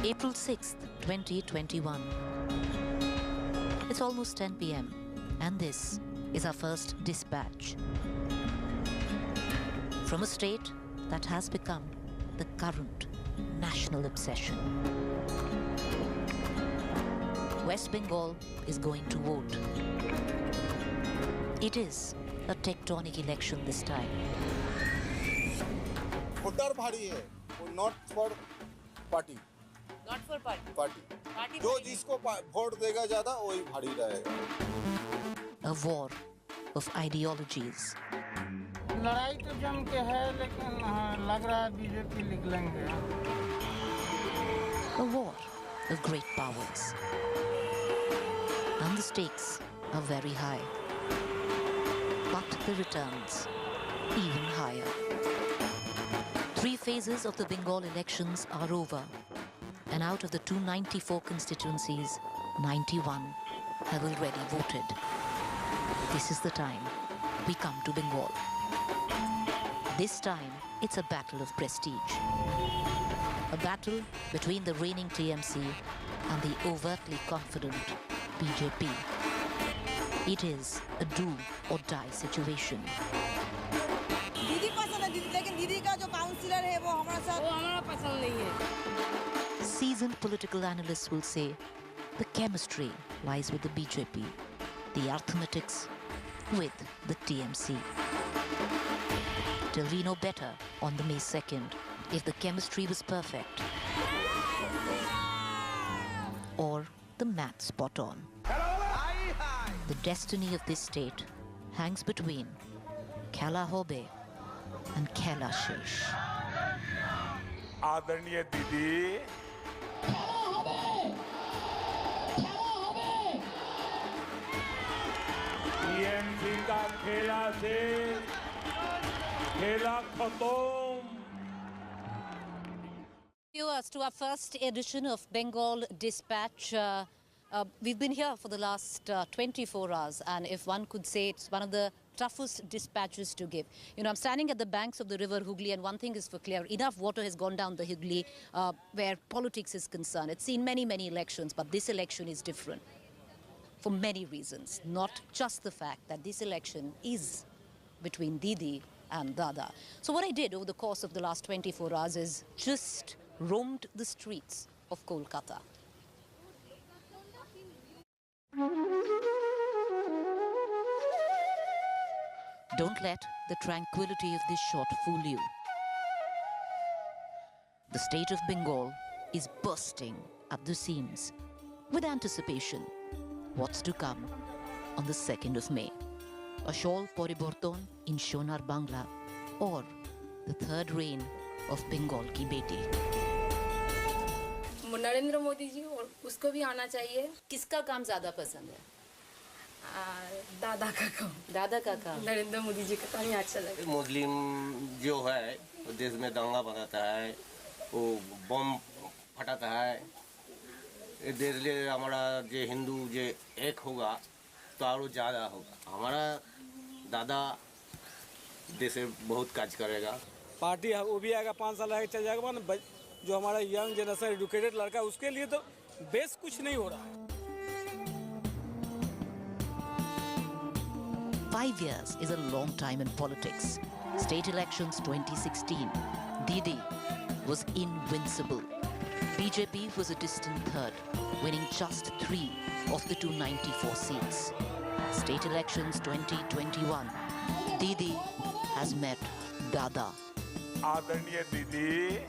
April 6th, 2021. It's almost 10 p.m. and this is our first dispatch. From a state that has become the current national obsession. West Bengal is going to vote. It is a tectonic election this time. Voter भारी है, वो not for party. Not for party. Party. जो जिसको vote देगा ज़्यादा वही भारी रहेगा. A war of ideologies. लड़ाई तो जम के है लेकिन लग रहा है बीजेपी निकलेंगे. A war of great powers. And the stakes are very high. But the returns even higher. 3 phases of the Bengal elections are over. And out of the 294 constituencies, 91 have already voted. This is the time we come to Bengal. This time, it's a battle of prestige. A battle between the reigning TMC and the overtly confident BJP. It is a do or die situation. दीदी पसंद है, लेकिन दीदी का जो counsellor है वो हमारा साथ वो हमारा पसंद नहीं है. Seasoned political analysts will say the chemistry lies with the BJP, the arithmetics with the TMC. Till we know better on the May 2nd if the chemistry was perfect or the math spot on. The destiny of this state hangs between Khela Hobe and Khela Shesh. आदरणीय दीदी TMC का खेला से खेला खत्म. Viewers, to our first edition of Bengal Dispatch. We've been here for the last 24 hours, and if one could say it's one of the toughest dispatches to give. You know, I'm standing at the banks of the river Hooghly, and one thing is for clear, enough water has gone down the Hooghly where politics is concerned. It's seen many, many elections, but this election is different for many reasons, not just the fact that this election is between Didi and Dada. So what I did over the course of the last 24 hours is just roamed the streets of Kolkata. Don't let the tranquility of this shot fool you. The state of Bengal is bursting at the seams with anticipation. What's to come on the 2nd of May? A shawl poriborton in Shonar Bangla or the third reign of Bengal ki beti? Narendra Modi ji और उसको भी आना चाहिए. किसका काम ज्यादा पसंद है? दादा का काम. दादा का काम. नरेंद्र मोदी जी का काम ही अच्छा लगा. मुस्लिम जो है वो देश में दंगा बनाता है, वो बम फटाता है. ये देश लिए हमारा जो हिंदू जो एक होगा तो और ज़्यादा होगा. हमारा दादा देश में बहुत काज करेगा. पार्टी वो भी आएगा, 5 साल आगे चल जाएगा. जो हमारा यंग जनरेशन एजुकेटेड लड़का है उसके लिए तो बेस कुछ नहीं हो रहा है. 5 years is a long time in politics. State elections 2016. Didi was invincible. BJP was a distant third, winning just 3 of the 294 seats. State elections 2021. Didi has met Dada. आदरणीय दीदी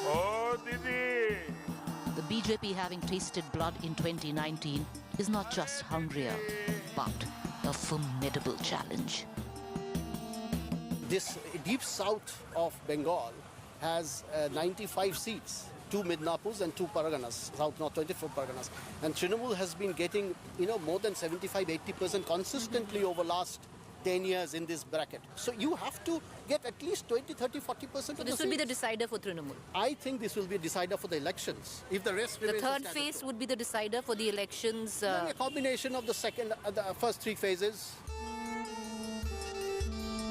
ओ दीदी. The BJP, having tasted blood in 2019, is not just hungrier, but a formidable challenge. This deep south of Bengal has 95 seats, 2 Midnapurs and 2 Parganas, South North 24 Parganas. And Trinamool has been getting, more than 75-80% consistently over last 10 years in this bracket. So you have to get at least 20-30-40%. So this will be the decider for Trinamool? I think this will be a decider for the elections. If the rest the third phase would be the decider for the elections? A combination of the first 3 phases.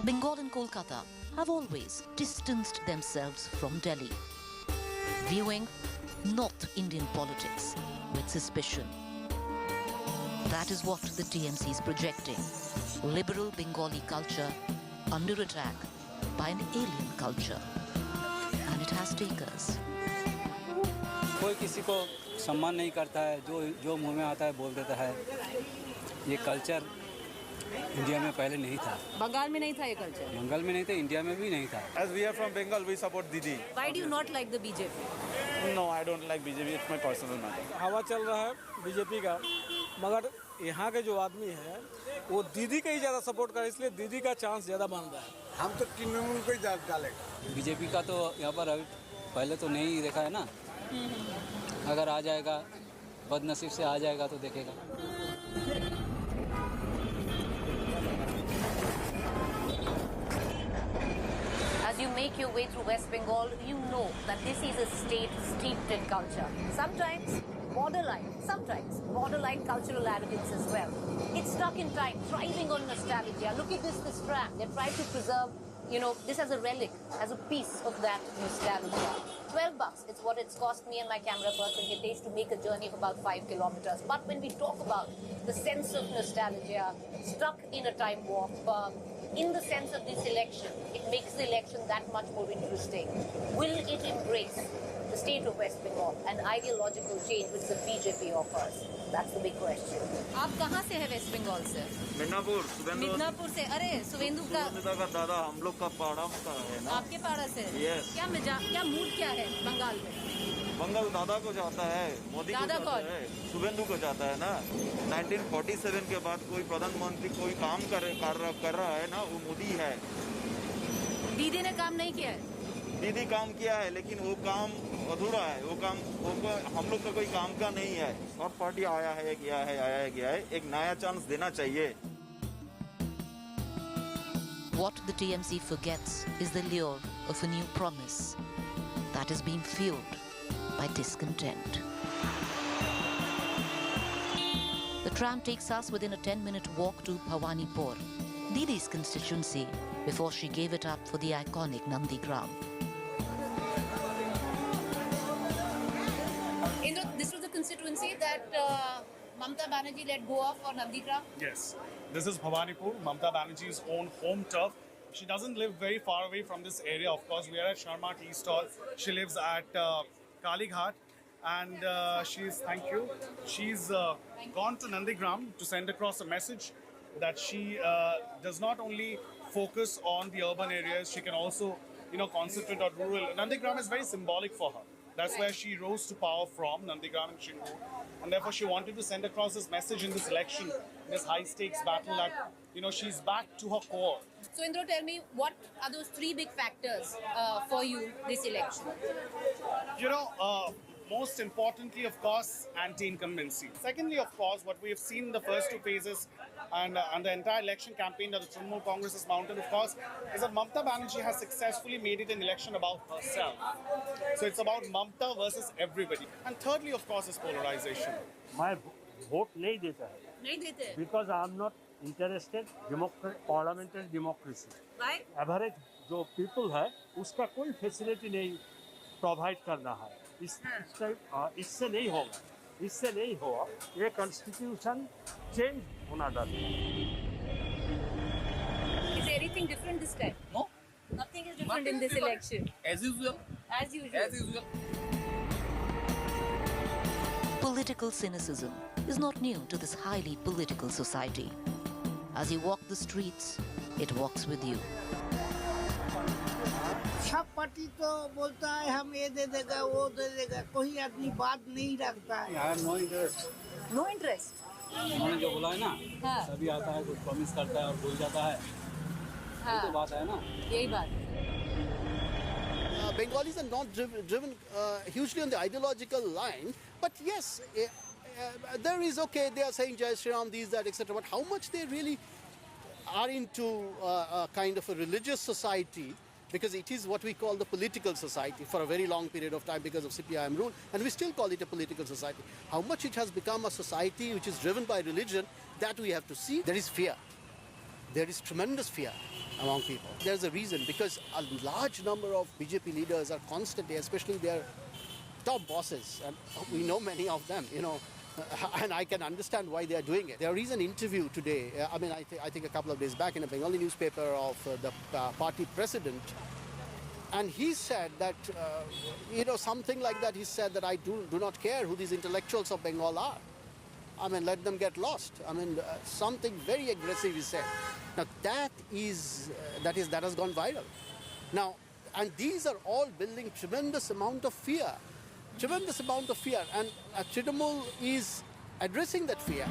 Bengal and Kolkata have always distanced themselves from Delhi, viewing North Indian politics with suspicion. That is what the TMC is projecting. Liberal Bengali culture under attack by an alien culture. And it has takers. कोई किसी को सम्मान नहीं करता है, जो मुंह में आता है बोल देता है। ये कल्चर इंडिया में पहले नहीं था। बंगाल में नहीं था ये कल्चर। बंगाल में नहीं था, इंडिया में भी नहीं था। As we are from Bengal, we support Didi. Why do you not like the BJP? No, I don't like BJP. It's my personal matter. हवा चल रहा है बीजेपी का, मगर यहाँ के जो आदमी है वो दीदी का ही ज़्यादा सपोर्ट कर, इसलिए दीदी का चांस ज़्यादा बन रहा है। हम तो तृणमूल को ही डालेगा। बीजेपी का तो यहाँ पर अभी पहले तो नहीं देखा है ना, अगर आ जाएगा, बदनसीब से आ जाएगा तो देखेगा। As you make your way through West Bengal, you know that this is a state steeped in culture. Sometimes borderline cultural arrogance as well. It's stuck in time, thriving on nostalgia. Look at this tram. They try to preserve, this as a relic, as a piece of that nostalgia. $12, it's what it's cost me and my camera person Hitesh to make a journey of about 5 kilometers. But when we talk about the sense of nostalgia, stuck in a time warp, in the sense of this election, it makes the election that much more interesting. Will it embrace the state of West Bengal, an ideological change which the BJP offers? That's the big question. आप कहाँ से है waste Bengal से? मिदनापुर से। अरे सुवेंदु का दादा हम लोग का पाड़ा का है ना। आपके पाड़ा से? Yes. क्या मूड क्या है बंगाल में? बंगाल दादा को जाता है, मोदी को जाता है, शुभेंदु को जाता है ना। 1947 के बाद कोई प्रधानमंत्री कोई काम कर रहा है ना, वो मोदी है। दीदी ने काम नहीं किया है? दीदी काम किया है, लेकिन वो काम अधूरा है। वो काम हम लोग का कोई काम का नहीं है। और पार्टी आया है गया है, एक नया चांस देना चाहिए। What the TMC forgets is the lure of a new promise that is being fueled by discontent. The tram takes us within a 10-minute walk to Bhawanipur, Didi's constituency, before she gave it up for the iconic Nandigram. Indra, this was the constituency that Mamata Banerjee let go of for Nandigram? Yes. This is Bhawanipur, Mamata Banerjee's own home turf. She doesn't live very far away from this area. Of course, we are at Sharma Tea Stall. She lives at Kalighat. And she's gone to Nandigram to send across a message that she does not only focus on the urban areas, she can also, concentrate on rural. Nandigram is very symbolic for her. That's where she rose to power from, Nandigram and Shinur. And therefore, she wanted to send across this message in this election, this high-stakes battle that, she's back to her core. So, Indra, tell me, what are those three big factors for you this election? Most importantly, of course, anti-incumbency. Secondly, of course, what we have seen in the first two phases and the entire election campaign that the Trinamool Congress has mounted, of course, is that Mamata Banerjee has successfully made it an election about herself. So it's about Mamata versus everybody. And thirdly, of course, is polarization. My vote नहीं देता है. नहीं देते? Because I am not interested parliamentary democracy. Why? Average जो people है, उसका कोई facility नहीं provide करना है. इससे नहीं होगा ये कॉन्स्टिट्यूशन चेंज होना चाहिए। Is there anything different this time? No. Nothing is different in this election. As usual. As usual. Political cynicism is not new to this highly political society. As you walk the streets, it walks with you. सब party तो बोलता है हम ये दे देगा वो दे देगा, कोई आदमी बात नहीं रखता है। No interest. No interest. उन्होंने जो बोला है ना, सभी आता है कुछ प्रॉमिस करता है और भूल जाता है। ये तो बात है ना। यही बात। Bengalis are not driven hugely on the ideological line, but yes, there is they are saying Jai Shri Ram, these, that, etc. But how much they really are into a kind of a religious society, because it is what we call the political society for a very long period of time because of CPIM rule, and we still call it a political society. How much it has become a society which is driven by religion, that we have to see. There is fear. There is tremendous fear among people. There's a reason, because a large number of BJP leaders are constantly, especially their top bosses, and we know many of them, and I can understand why they are doing it. There is an interview today, I think a couple of days back in a Bengali newspaper of the party president, and he said that, something like that. He said that I do not care who these intellectuals of Bengal are. Let them get lost. Something very aggressive he said. Now that has gone viral. Now, and these are all building tremendous amount of fear. And Trinamool is addressing that fear.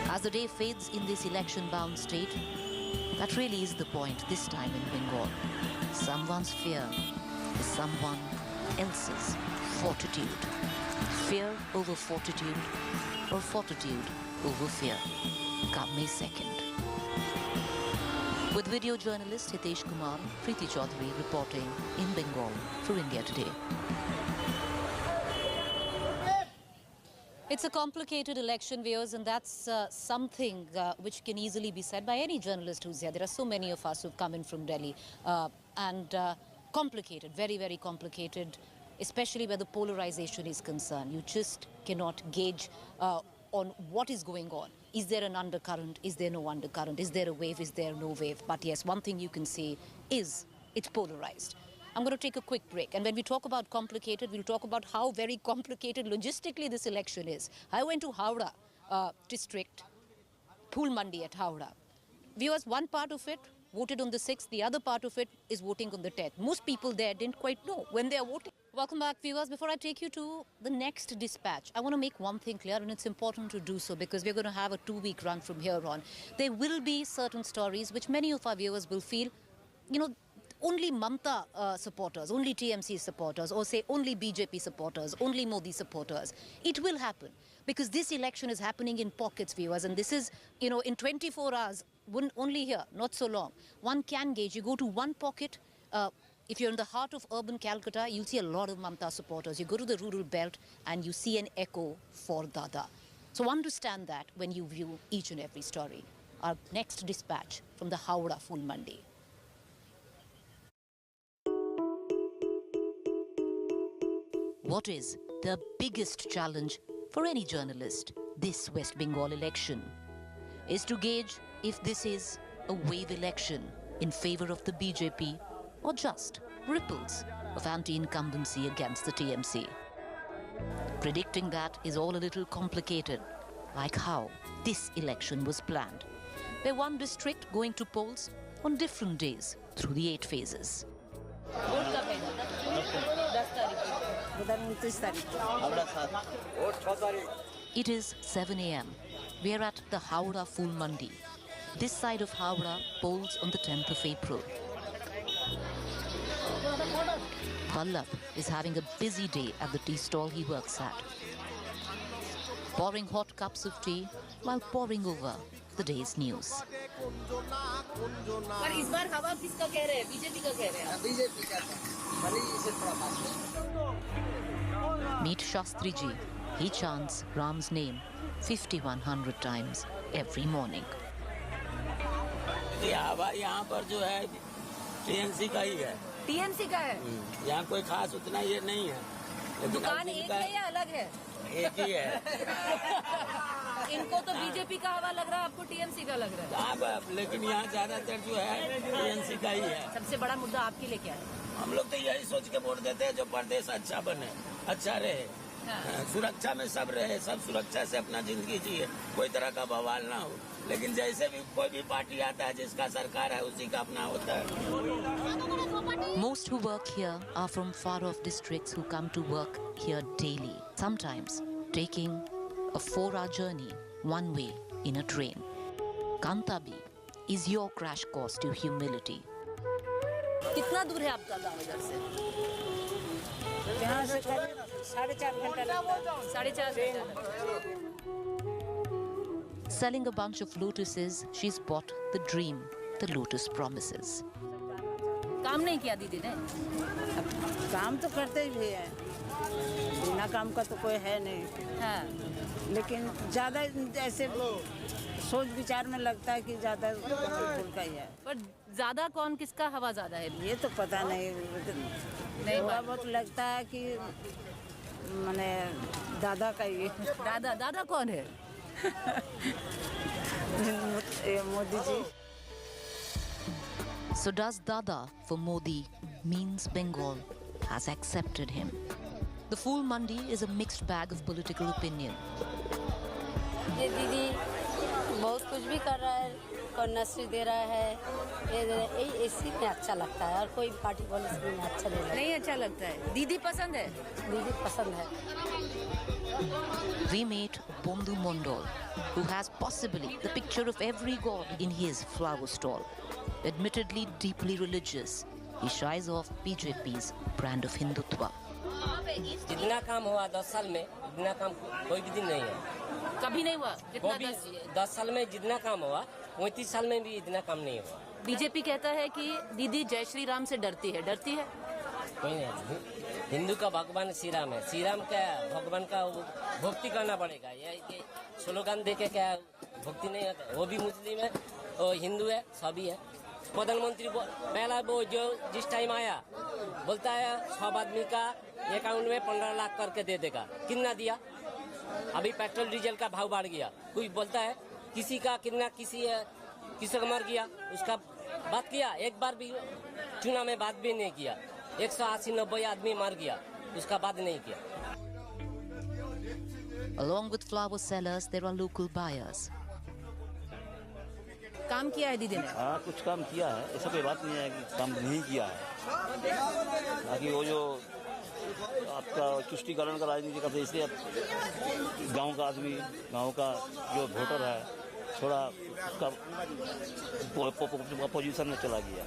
As the day fades in this election-bound state, that really is the point this time in Bengal. Someone's fear is someone else's fortitude. Fear over fortitude, or fortitude over fear. Come May 2nd. With video journalist Hitesh Kumar, Preeti Choudhry reporting in Bengal for India Today. It's a complicated election, viewers, and that's something which can easily be said by any journalist who's here. There are so many of us who've come in from Delhi, and complicated, very, very complicated, especially where the polarization is concerned. You just cannot gauge on what is going on. Is there an undercurrent? Is there no undercurrent? Is there a wave? Is there no wave? But yes, one thing you can say is it's polarized. I'm going to take a quick break. And when we talk about complicated, we'll talk about how very complicated logistically this election is. I went to Howrah district, Phul Mandi at Howrah. Viewers, one part of it voted on the 6th. The other part of it is voting on the 10th. Most people there didn't quite know when they are voting. Welcome back, viewers. Before I take you to the next dispatch, I want to make one thing clear, and it's important to do so because we're going to have a 2-week run from here on. There will be certain stories which many of our viewers will feel, only Mamata supporters, only TMC supporters, or say only BJP supporters, only Modi supporters. It will happen because this election is happening in pockets, viewers, and this is, in 24 hours, only here, not so long. One can gauge. You go to one pocket, if you're in the heart of urban Calcutta, you'll see a lot of Mamata supporters. You go to the rural belt and you see an echo for Dada. So understand that when you view each and every story. Our next dispatch from the Howrah Phul Mandi. What is the biggest challenge for any journalist this West Bengal election? Is to gauge if this is a wave election in favor of the BJP or just ripples of anti-incumbency against the TMC. Predicting that is all a little complicated, like how this election was planned, where one district going to polls on different days through the 8 phases. It is 7 a.m. We are at the Howrah Phul Mandi. This side of Howrah polls on the 10th of April. Vallabh is having a busy day at the tea stall he works at, pouring hot cups of tea while poring over the day's news. पर इस बार हवा किसका कह रहे हैं? BJP का कह रहे हैं? बीजेपी का भले ही इसे थोड़ा पास Meet Shastriji. He chants Ram's name 5,100 times every morning. ये हवा यहाँ पर जो है टीएमसी का ही है। टीएमसी का है? यहाँ कोई खास उतना ये नहीं है। दुकान एक है या अलग है? एक ही है। इनको तो बीजेपी का हवा लग रहा है, आपको टीएमसी का लग रहा है? हाँ, लेकिन यहाँ ज्यादातर जो है टीएमसी का ही है। सबसे बड़ा मुद्दा आपके लिए क्या है? हम लोग तो यही सोच के वोट देते हैं जो प्रदेश अच्छा बने, अच्छा रहे, सुरक्षा में सब रहे, सब सुरक्षा से अपना जिंदगी जिए, कोई तरह का बवाल ना हो। लेकिन जैसे भी कोई भी पार्टी आता है जिसका सरकार है उसी का अपना होता है। Most who work here are from far-off districts who come to work here daily, sometimes taking a 4-hour journey one way in a train. Kantabi is your crash course to humility. कितना दूर है आपका गांव इधर से? यहाँ से 4.5 घंटा लगता है। 4.5 घंटा। Selling a bunch of lotuses, she's bought the dream the lotus promises. काम नहीं किया दीदी ने। काम तो करते ही हैं, बिना काम का तो कोई है नहीं। हाँ। लेकिन ज़्यादा ऐसे सोच विचार में लगता है कि ज़्यादा कमल का ही है। पर ज़्यादा कौन किसका हवा ज़्यादा है ये तो पता नहीं, थोड़ा बहुत लगता है कि मैंने दादा का ही। दादा कौन है? Modi ji. So does Dada for Modi means Bengal has accepted him? The Full Mandi is a mixed bag of political opinion. ये दीदी बहुत कुछ भी कर रहा है, कोई नस्ल दे रहा है, ये इसी में अच्छा लगता है और कोई पार्टी पॉलिसी में अच्छा नहीं अच्छा लगता है। दीदी पसंद है? दीदी पसंद है। We meet Bondu Mondol, who has possibly the picture of every god in his flower stall. Admittedly deeply religious, he shies off BJP's brand of Hindutva. जितना काम हुआ 10 साल में, इतना काम कोई भी दिन नहीं है। कभी नहीं हुआ? जितना 10 साल में जितना काम हुआ, 35 साल में भी इतना काम नहीं हुआ। बीजेपी कहता है कि दीदी जय श्री राम से डरती है। डरती है? कोई नहीं। हिंदू का भगवान श्री राम है। श्री राम क्या भगवान का भक्ति करना पड़ेगा। ये स्लोगन देके क्या भक्ति नहीं होता। वो भी मुस्लिम है, वो हिंदू है, सभी है। प्रधानमंत्री पहला वो जो जिस टाइम आया बोलता है सब आदमी का अकाउंट में 15 लाख करके दे देगा। कितना दिया? अभी पेट्रोल डीजल का भाव बढ़ गया। कोई बोलता है किसी का कितना किसी का मर गया, उसका बात किया? एक बार भी चुनाव में बात भी नहीं किया। 180-90 आदमी मर गया, उसका बात नहीं किया। Along with flower sellers, there are local buyers. काम किया है दीदी ने? हाँ, कुछ काम किया है, ऐसा कोई बात नहीं है कि काम नहीं किया है। बाकी वो जो आपका तुष्टिकरण का राजनीति करते, इसलिए गांव का आदमी, गांव का जो वोटर है, थोड़ा उसका अपोजिशन में चला गया।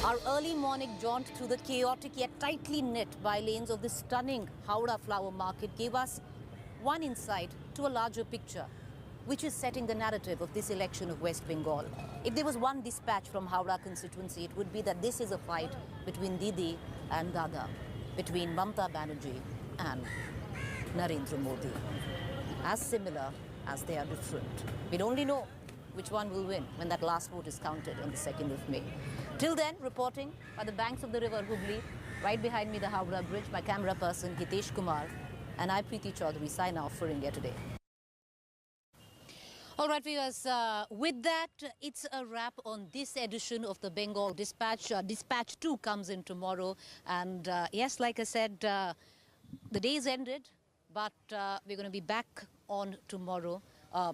Our early morning jaunt through the chaotic yet tightly knit bylanes of this stunning Howrah flower market gave us one insight to a larger picture, which is setting the narrative of this election of West Bengal. If there was one dispatch from Howrah constituency, it would be that this is a fight between Didi and Dada, between Mamata Banerjee and Narendra Modi. As similar as they are different. We'll only know which one will win when that last vote is counted on the 2nd of May. Till then, reporting by the banks of the river Hooghly, right behind me the Howrah Bridge, my camera person Hitesh Kumar, and I, Preeti Choudhry, sign off for India Today. All right, viewers, with that, it's a wrap on this edition of the Bengal Dispatch. Dispatch 2 comes in tomorrow. And yes, like I said, the day's ended, but we're going to be back on tomorrow.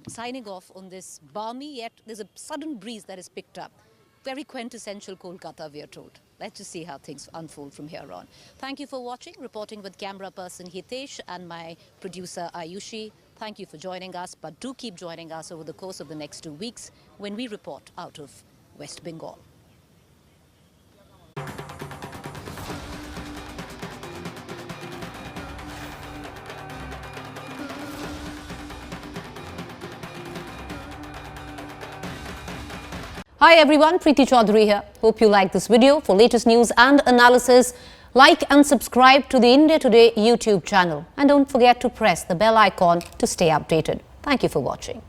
Signing off on this balmy, yet there's a sudden breeze that is picked up. Very quintessential Kolkata, we are told. Let's just see how things unfold from here on. Thank you for watching. Reporting with camera person Hitesh and my producer Ayushi. Thank you for joining us, but do keep joining us over the course of the next 2 weeks when we report out of West Bengal. Hi everyone, Preeti Choudhry here. Hope you like this video. For latest news and analysis, like and subscribe to the India Today YouTube channel. And don't forget to press the bell icon to stay updated. Thank you for watching.